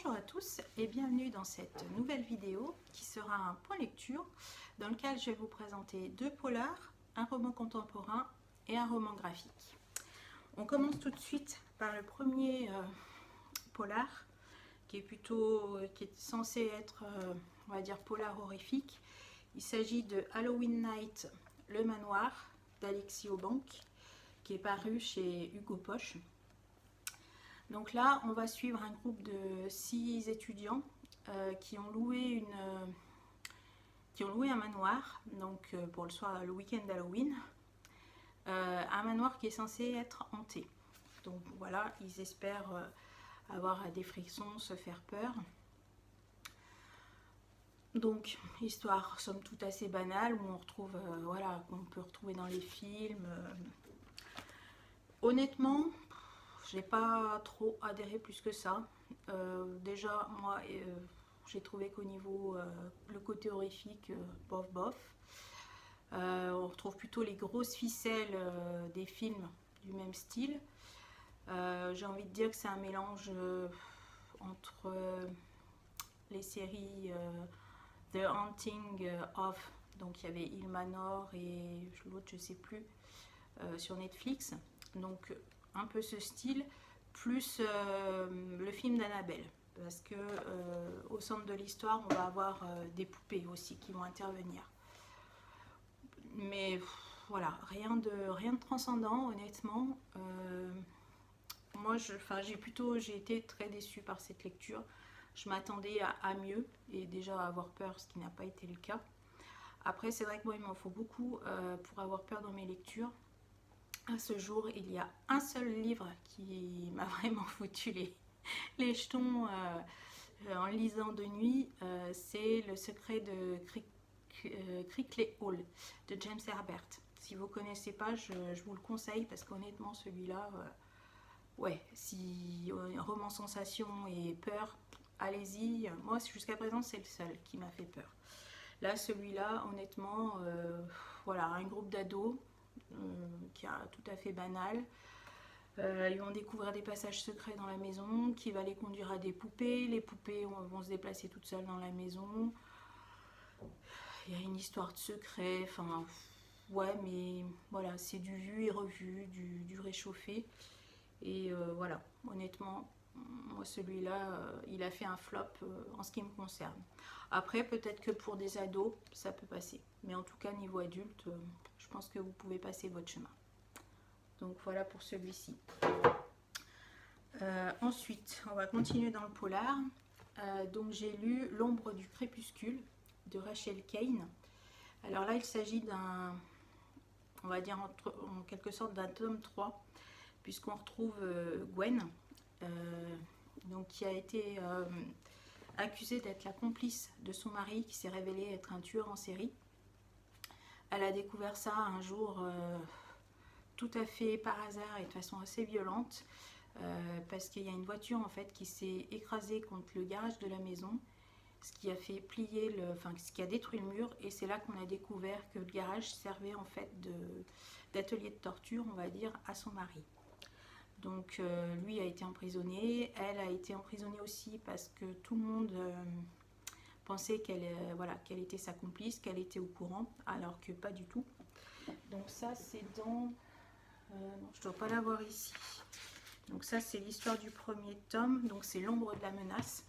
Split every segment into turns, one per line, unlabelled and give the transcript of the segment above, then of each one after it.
Bonjour à tous et bienvenue dans cette nouvelle vidéo qui sera un point lecture dans lequel je vais vous présenter deux polars, un roman contemporain et un roman graphique. On commence tout de suite par le premier polar qui est censé être, on va dire, polar horrifique. Il s'agit de Halloween Night, le manoir d'Alexis Aubank qui est paru chez Hugo Poche. Donc là, on va suivre un groupe de 6 étudiants qui ont loué un manoir donc, pour le week-end d'Halloween. Un manoir qui est censé être hanté. Donc voilà, ils espèrent avoir des frictions, se faire peur. Donc, histoire somme toute assez banale où on retrouve, voilà, qu'on peut retrouver dans les films. Honnêtement, j'ai pas trop adhéré plus que ça. Déjà, moi, j'ai trouvé qu'au niveau le côté horrifique, bof bof. On retrouve plutôt les grosses ficelles des films du même style. J'ai envie de dire que c'est un mélange entre les séries The Haunting of, donc il y avait Il Manor et l'autre je sais plus, sur Netflix. Donc un peu ce style, plus le film d'Annabelle. Parce que au centre de l'histoire, on va avoir des poupées aussi qui vont intervenir. Mais voilà, rien de transcendant, honnêtement. Moi, j'ai été très déçue par cette lecture. Je m'attendais à mieux et déjà à avoir peur, ce qui n'a pas été le cas. Après, c'est vrai que moi, il m'en faut beaucoup pour avoir peur dans mes lectures. À ce jour, il y a un seul livre qui m'a vraiment foutu les jetons en lisant de nuit. C'est Le secret de Crickley Hall de James Herbert. Si vous ne connaissez pas, je vous le conseille parce qu'honnêtement, celui-là, ouais, si roman sensation et peur, allez-y. Moi, jusqu'à présent, c'est le seul qui m'a fait peur. Là, celui-là, honnêtement, voilà, un groupe d'ados qui est tout à fait banal. Ils vont découvrir des passages secrets dans la maison qui va les conduire à des poupées. Les poupées vont se déplacer toutes seules dans la maison. Il y a une histoire de secret. Enfin, ouais, mais voilà, c'est du vu et revu, du réchauffé. Et voilà, honnêtement, moi celui-là, il a fait un flop en ce qui me concerne. Après, peut-être que pour des ados, ça peut passer. Mais en tout cas, niveau adulte, je pense que vous pouvez passer votre chemin. Donc voilà pour celui-ci. Ensuite, on va continuer dans le polar. Donc j'ai lu L'ombre du crépuscule de Rachel Kane. Alors là, il s'agit d'un, on va dire en quelque sorte d'un tome 3, puisqu'on retrouve Gwen, donc qui a été accusée d'être la complice de son mari qui s'est révélé être un tueur en série. Elle a découvert ça un jour tout à fait par hasard et de façon assez violente, parce qu'il y a une voiture en fait qui s'est écrasée contre le garage de la maison, ce qui a fait plier ce qui a détruit le mur, et c'est là qu'on a découvert que le garage servait en fait d'atelier de torture, on va dire, à son mari. Donc lui a été emprisonné, elle a été emprisonnée aussi parce que tout le monde pensait qu'elle était sa complice, qu'elle était au courant, alors que pas du tout. Donc ça c'est dans... non, je ne dois pas l'avoir ici. Donc ça c'est l'histoire du premier tome, donc c'est L'ombre de la menace.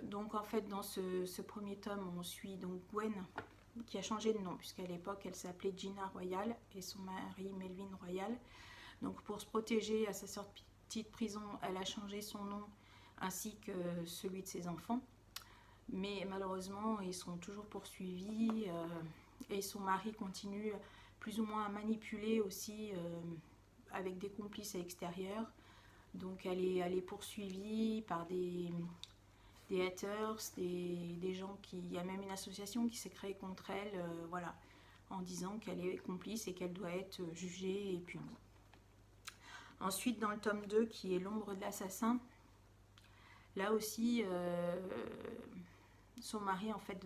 Donc en fait dans ce premier tome on suit donc Gwen qui a changé de nom, puisqu'à l'époque elle s'appelait Gina Royal et son mari Melvin Royal. Donc pour se protéger à sa sortie de prison, elle a changé son nom ainsi que celui de ses enfants. Mais malheureusement, ils sont toujours poursuivis et son mari continue plus ou moins à manipuler aussi avec des complices à l'extérieur. Donc elle est poursuivie par des haters, des gens qui... Il y a même une association qui s'est créée contre elle, voilà, en disant qu'elle est complice et qu'elle doit être jugée et punie. Ensuite, dans le tome 2, qui est L'ombre de l'assassin, là aussi, son mari en fait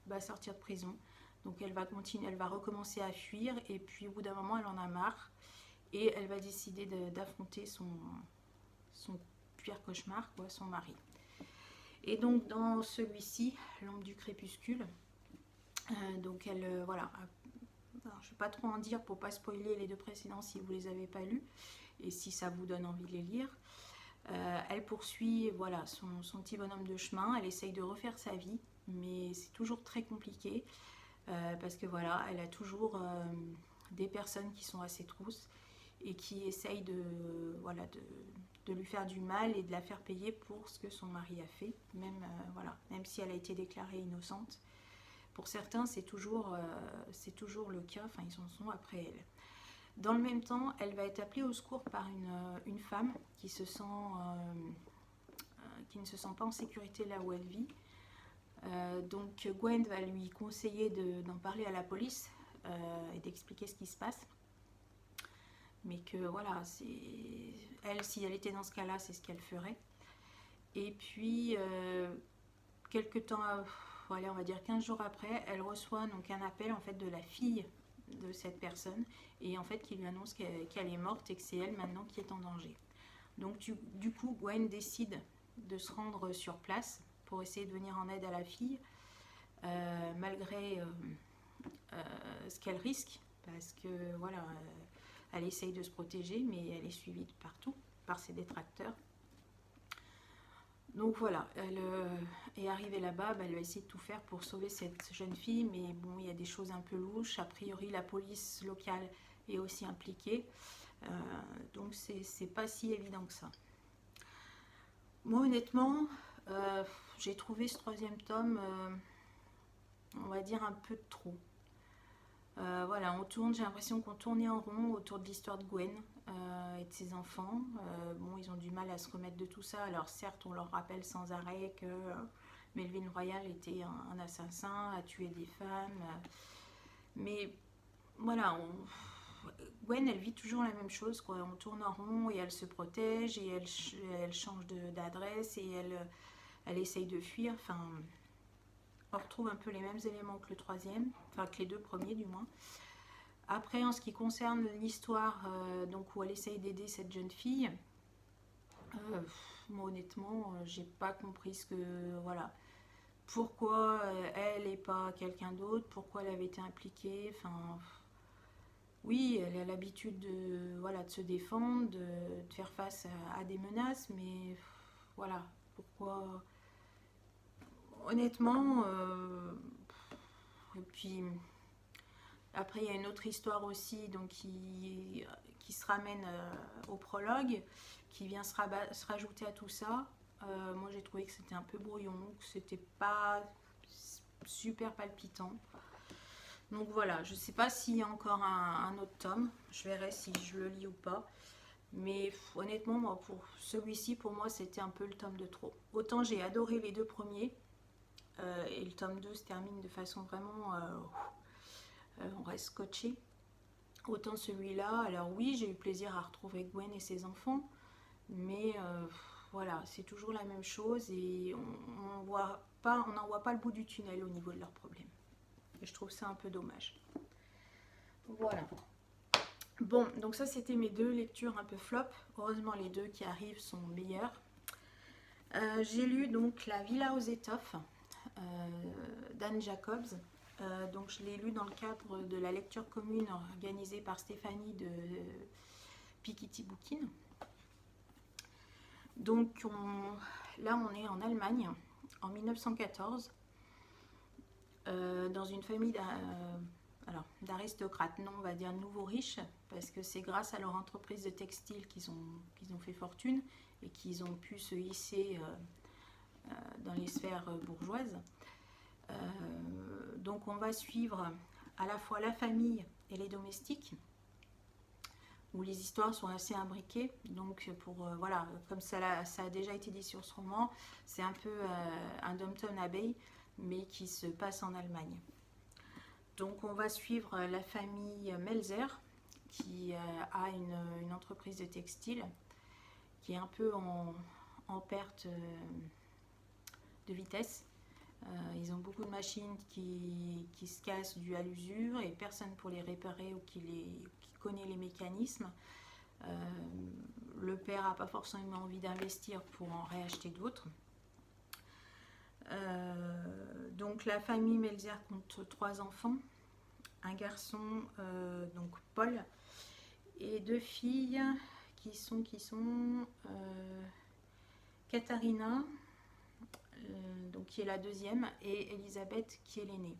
va sortir de prison. Donc elle va recommencer à fuir, et puis au bout d'un moment, elle en a marre et elle va décider d'affronter son pire cauchemar, quoi, son mari. Et donc dans celui-ci, L'ombre du crépuscule, donc elle, voilà, alors, je ne vais pas trop en dire pour pas spoiler les deux précédents si vous les avez pas lus et si ça vous donne envie de les lire. Elle poursuit, voilà, son petit bonhomme de chemin, elle essaye de refaire sa vie, mais c'est toujours très compliqué parce que voilà, elle a toujours des personnes qui sont à ses trousses et qui essayent voilà, de lui faire du mal et de la faire payer pour ce que son mari a fait, même, voilà, même si elle a été déclarée innocente. Pour certains, c'est toujours le cas, enfin ils en sont après elle. Dans le même temps, elle va être appelée au secours par une femme qui ne se sent pas en sécurité là où elle vit. Donc Gwen va lui conseiller d'en parler à la police et d'expliquer ce qui se passe. Mais que voilà, elle, si elle était dans ce cas-là, c'est ce qu'elle ferait. Et puis, quelques temps, voilà, on va dire 15 jours après, elle reçoit donc un appel en fait de la fille de cette personne et en fait qui lui annonce qu'elle est morte et que c'est elle maintenant qui est en danger. Donc du coup, Gwen décide de se rendre sur place pour essayer de venir en aide à la fille, malgré ce qu'elle risque, parce que voilà, elle essaye de se protéger, mais elle est suivie de partout par ses détracteurs. Donc voilà, elle est arrivée là-bas, elle va essayer de tout faire pour sauver cette jeune fille, mais bon, il y a des choses un peu louches. A priori, la police locale est aussi impliquée, donc c'est pas si évident que ça. Moi, honnêtement, j'ai trouvé ce troisième tome, on va dire, un peu trop. Voilà, j'ai l'impression qu'on tournait en rond autour de l'histoire de Gwen et de ses enfants. Bon, ils ont du mal à se remettre de tout ça. Alors certes, on leur rappelle sans arrêt que Melvin Royal était un assassin, a tué des femmes. Mais voilà, Gwen, elle vit toujours la même chose, quoi. On tourne en rond et elle se protège et elle change d'adresse et elle essaye de fuir. Enfin, on retrouve un peu les mêmes éléments que le troisième, enfin que les deux premiers du moins. Après, en ce qui concerne l'histoire, donc où elle essaye d'aider cette jeune fille, moi honnêtement, j'ai pas compris voilà, pourquoi elle et pas quelqu'un d'autre, pourquoi elle avait été impliquée. Enfin, oui, elle a l'habitude voilà, de se défendre, de faire face à des menaces, mais voilà, pourquoi. Honnêtement, et puis après il y a une autre histoire aussi donc qui se ramène au prologue, qui vient se rajouter à tout ça. Moi j'ai trouvé que c'était un peu brouillon, que c'était pas super palpitant. Donc voilà, je sais pas s'il y a encore un autre tome, je verrai si je le lis ou pas. Mais honnêtement, moi, pour celui-ci, pour moi, c'était un peu le tome de trop. Autant j'ai adoré les deux premiers, et le tome 2 se termine de façon vraiment... on reste scotché. Autant celui-là, alors oui, j'ai eu plaisir à retrouver Gwen et ses enfants, mais voilà, c'est toujours la même chose et on n'en voit pas le bout du tunnel au niveau de leurs problèmes. Et je trouve ça un peu dommage. Voilà. Bon, donc ça c'était mes deux lectures un peu flop. Heureusement les deux qui arrivent sont meilleures. J'ai lu donc La Villa aux étoffes d'Anne Jacobs. Donc je l'ai lu dans le cadre de la lecture commune organisée par Stéphanie de Piketty Bookin. Donc là on est en Allemagne en 1914 dans une famille d'aristocrates, non on va dire nouveaux riches, parce que c'est grâce à leur entreprise de textile qu'ils ont fait fortune et qu'ils ont pu se hisser dans les sphères bourgeoises. Donc on va suivre à la fois la famille et les domestiques, où les histoires sont assez imbriquées. Donc voilà, comme ça a déjà été dit sur ce roman, c'est un peu un Downton Abbey, mais qui se passe en Allemagne. Donc on va suivre la famille Melzer, qui a une entreprise de textile, qui est un peu en perte de vitesse. Ils ont beaucoup de machines qui se cassent dues à l'usure et personne pour les réparer ou qui connaît les mécanismes. Le père n'a pas forcément envie d'investir pour en réacheter d'autres. Donc la famille Melzer compte 3 enfants, un garçon, donc Paul, et 2 filles qui sont Katharina, donc qui est la deuxième, et Elisabeth qui est l'aînée.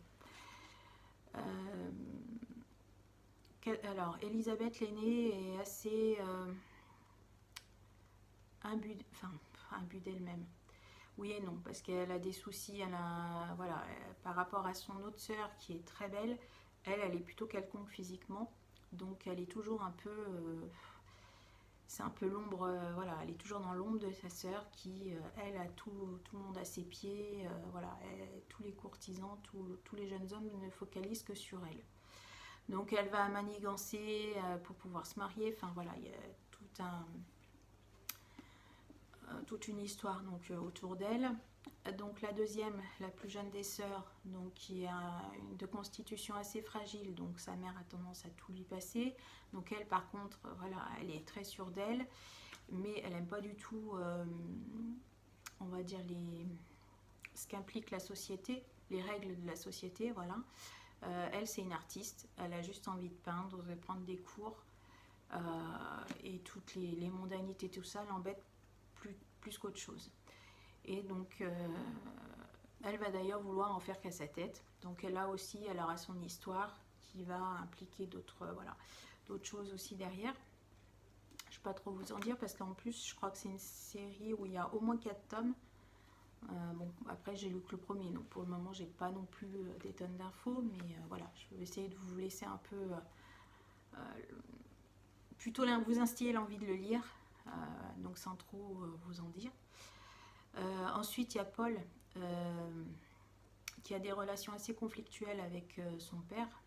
Alors Elisabeth l'aînée est assez imbue d'elle-même. Oui et non, parce qu'elle a des soucis, voilà, par rapport à son autre sœur qui est très belle, elle est plutôt quelconque physiquement, donc elle est toujours un peu, c'est un peu l'ombre, voilà, elle est toujours dans l'ombre de sa sœur qui, elle, a tout le monde à ses pieds, voilà, tous les courtisans, tous les jeunes hommes ne focalisent que sur elle. Donc elle va manigancer pour pouvoir se marier, enfin voilà, il y a toute une histoire donc, autour d'elle. Donc la deuxième, la plus jeune des sœurs, donc qui est de constitution assez fragile, donc sa mère a tendance à tout lui passer. Donc elle, par contre, voilà, elle est très sûre d'elle, mais elle n'aime pas du tout, on va dire, ce qu'implique la société, les règles de la société, voilà. Elle, c'est une artiste, elle a juste envie de peindre, de prendre des cours, et toutes les mondanités, tout ça l'embête plus qu'autre chose. Et donc, elle va d'ailleurs vouloir en faire qu'à sa tête. Donc, elle aura son histoire qui va impliquer d'autres choses aussi derrière. Je ne vais pas trop vous en dire parce qu'en plus, je crois que c'est une série où il y a au moins 4 tomes. Bon, après, j'ai lu que le premier, donc pour le moment, j'ai pas non plus des tonnes d'infos, mais voilà, je vais essayer de vous laisser un peu plutôt vous instiller l'envie de le lire, donc sans trop vous en dire. Ensuite, il y a Paul qui a des relations assez conflictuelles avec son père.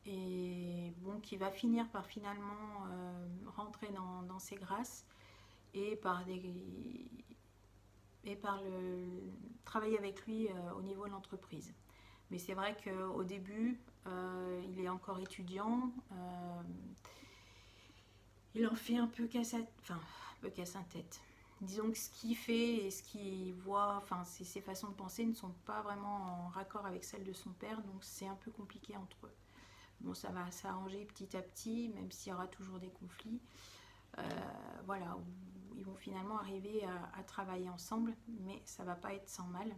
Et bon, qui va finir par finalement rentrer dans ses grâces et par travailler avec lui au niveau de l'entreprise. Mais c'est vrai qu'au début, il est encore étudiant. Il en fait un peu casse sa tête. Disons que ce qu'il fait et ce qu'il voit, enfin ses façons de penser ne sont pas vraiment en raccord avec celles de son père, donc c'est un peu compliqué entre eux. Bon, ça va s'arranger petit à petit, même s'il y aura toujours des conflits. Voilà, où ils vont finalement arriver à travailler ensemble, mais ça va pas être sans mal.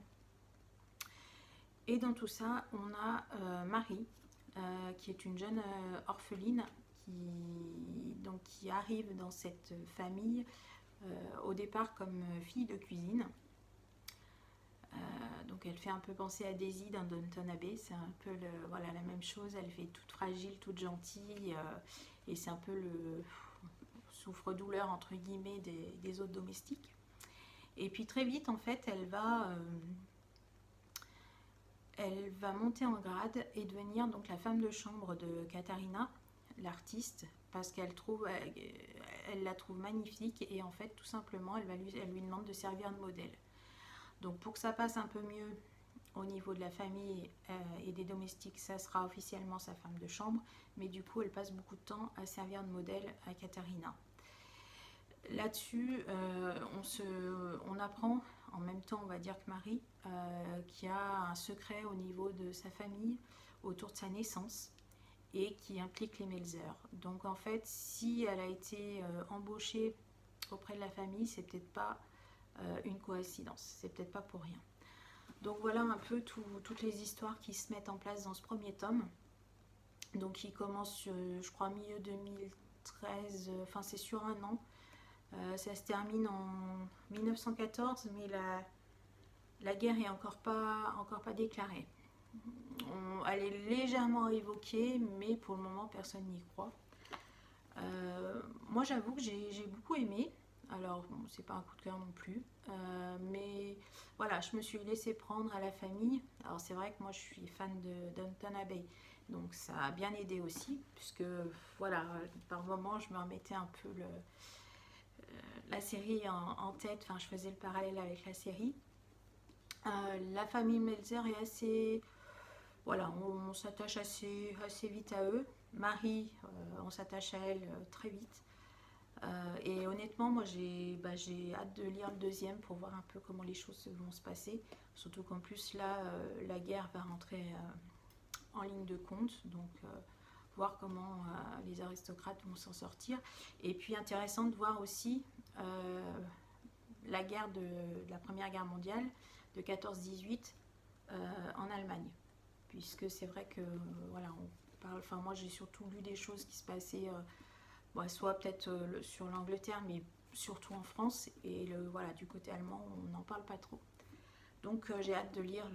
Et dans tout ça, on a Marie, qui est une jeune orpheline qui arrive dans cette famille au départ comme fille de cuisine. Donc elle fait un peu penser à Daisy dans Downton Abbey, c'est un peu la même chose, elle fait toute fragile, toute gentille, et c'est un peu le souffre-douleur entre guillemets des autres domestiques. Et puis très vite en fait elle va monter en grade et devenir donc la femme de chambre de Katharina, l'artiste, parce qu'elle la trouve magnifique et en fait tout simplement elle lui demande de servir de modèle. Donc pour que ça passe un peu mieux au niveau de la famille et des domestiques, ça sera officiellement sa femme de chambre, mais du coup elle passe beaucoup de temps à servir de modèle à Katharina. Là-dessus, on apprend en même temps, on va dire que Marie, qui a un secret au niveau de sa famille autour de sa naissance et qui implique les Melzer. Donc en fait, si elle a été embauchée auprès de la famille, c'est peut-être pas une coïncidence, c'est peut-être pas pour rien. Donc voilà un peu toutes les histoires qui se mettent en place dans ce premier tome. Donc il commence, je crois, milieu 2013, enfin c'est sur un an. Ça se termine en 1914, mais la guerre est encore pas déclarée. Elle est légèrement évoquée, mais pour le moment personne n'y croit. Moi j'avoue que j'ai beaucoup aimé. Alors bon, c'est pas un coup de cœur non plus, mais voilà, je me suis laissée prendre à la famille. Alors c'est vrai que moi je suis fan de Downton Abbey, donc ça a bien aidé aussi, puisque voilà, par moments je me remettais un peu la série en tête, enfin je faisais le parallèle avec la série. La famille Melzer est assez voilà, on s'attache assez vite à eux. Marie, on s'attache à elle très vite. Et honnêtement, moi j'ai hâte de lire le deuxième pour voir un peu comment les choses vont se passer. Surtout qu'en plus là, la guerre va rentrer en ligne de compte. Donc voir comment les aristocrates vont s'en sortir. Et puis intéressant de voir aussi la guerre de la Première Guerre mondiale de 14-18 en Allemagne. Puisque c'est vrai que voilà, on parle, enfin moi j'ai surtout lu des choses qui se passaient soit peut-être sur l'Angleterre, mais surtout en France. Et voilà, du côté allemand, on n'en parle pas trop. Donc j'ai hâte de lire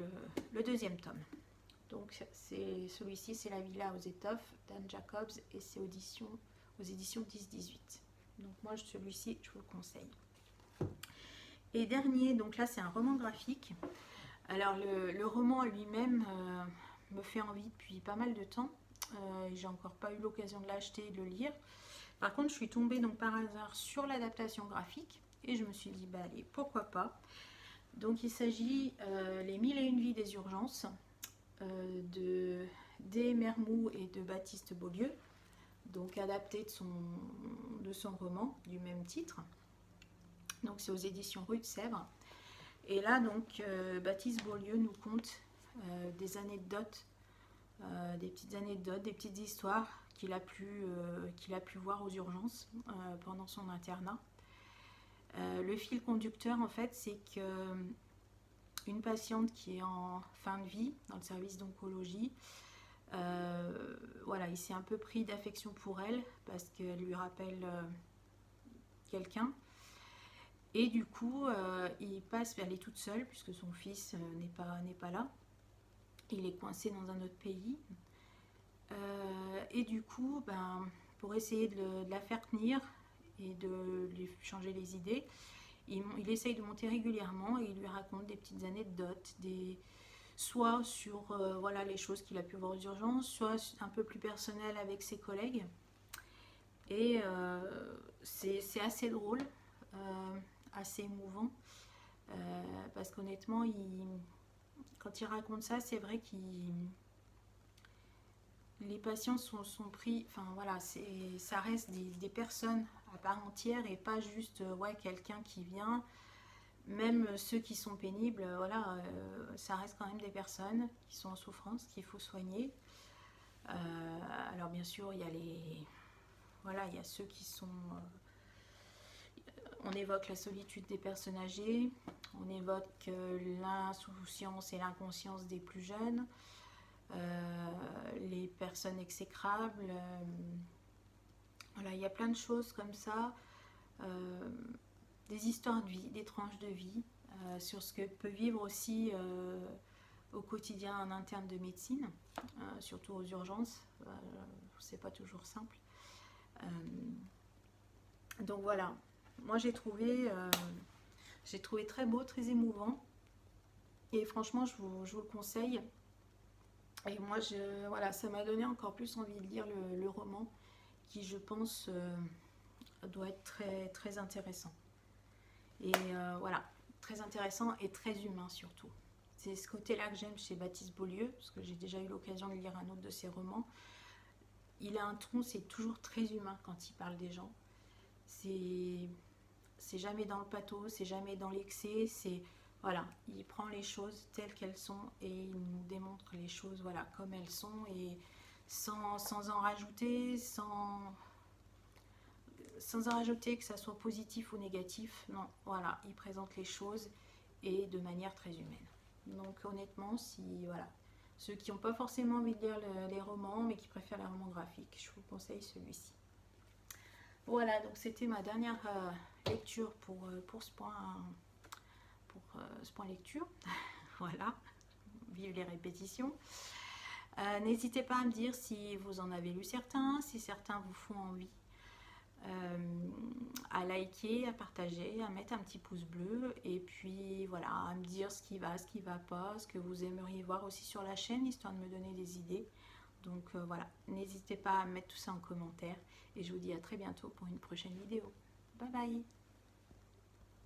le deuxième tome. Donc celui-ci, c'est La Villa aux étoffes d'Anne Jacobs et c'est aux éditions 10-18. Donc moi, celui-ci, je vous le conseille. Et dernier, donc là, c'est un roman graphique. Alors le roman lui-même me fait envie depuis pas mal de temps. J'ai encore pas eu l'occasion de l'acheter et de le lire. Par contre, je suis tombée donc par hasard sur l'adaptation graphique et je me suis dit, bah allez, pourquoi pas. Donc il s'agit Les 1001 vies des urgences de D. Mermoux et de Baptiste Beaulieu, donc adapté de son roman du même titre. Donc c'est aux éditions Rue de Sèvres. Et là donc Baptiste Beaulieu nous conte des anecdotes, des petites anecdotes, des petites histoires qu'il a pu voir aux urgences pendant son internat. Le fil conducteur en fait, c'est que une patiente qui est en fin de vie dans le service d'oncologie, voilà, il s'est un peu pris d'affection pour elle parce qu'elle lui rappelle quelqu'un. Et du coup, il passe, elle est toute seule puisque son fils n'est pas là. Il est coincé dans un autre pays. Et du coup, pour essayer de la faire tenir et de lui changer les idées, il essaye de monter régulièrement et il lui raconte des petites anecdotes, soit sur voilà, les choses qu'il a pu voir aux urgences, soit un peu plus personnel avec ses collègues. Et c'est assez drôle, assez émouvant, parce qu'honnêtement, quand il raconte ça, c'est vrai qu'il les patients sont pris, enfin voilà, ça reste des personnes à part entière et pas juste ouais, quelqu'un qui vient. Même ceux qui sont pénibles, voilà, ça reste quand même des personnes qui sont en souffrance, qu'il faut soigner. Alors bien sûr, il y a voilà, il y a ceux qui sont... on évoque la solitude des personnes âgées, on évoque l'insouciance et l'inconscience des plus jeunes, les personnes exécrables. Voilà, il y a plein de choses comme ça. Des histoires de vie, des tranches de vie, sur ce que peut vivre aussi au quotidien un interne de médecine, surtout aux urgences. C'est pas toujours simple. Donc voilà, moi j'ai trouvé très beau, très émouvant. Et franchement, je vous le conseille. Et moi, voilà, ça m'a donné encore plus envie de lire le roman, qui je pense doit être très, très intéressant. Et voilà, très intéressant et très humain surtout. C'est ce côté-là que j'aime chez Baptiste Beaulieu, parce que j'ai déjà eu l'occasion de lire un autre de ses romans. Il a un ton, c'est toujours très humain quand il parle des gens. C'est jamais dans le pathos, c'est jamais dans l'excès, c'est... Voilà, il prend les choses telles qu'elles sont et il nous démontre les choses voilà, comme elles sont et sans en rajouter, sans en rajouter que ça soit positif ou négatif. Non, voilà, il présente les choses et de manière très humaine. Donc honnêtement, si voilà, ceux qui n'ont pas forcément envie de lire les romans mais qui préfèrent les romans graphiques, je vous conseille celui-ci. Voilà, donc c'était ma dernière lecture pour ce point lecture. Voilà, vive les répétitions. N'hésitez pas à me dire si vous en avez lu certains, si certains vous font envie. À liker, à partager, à mettre un petit pouce bleu et puis voilà, à me dire ce qui va pas, ce que vous aimeriez voir aussi sur la chaîne, histoire de me donner des idées. Donc voilà, n'hésitez pas à mettre tout ça en commentaire et je vous dis à très bientôt pour une prochaine vidéo. Bye bye.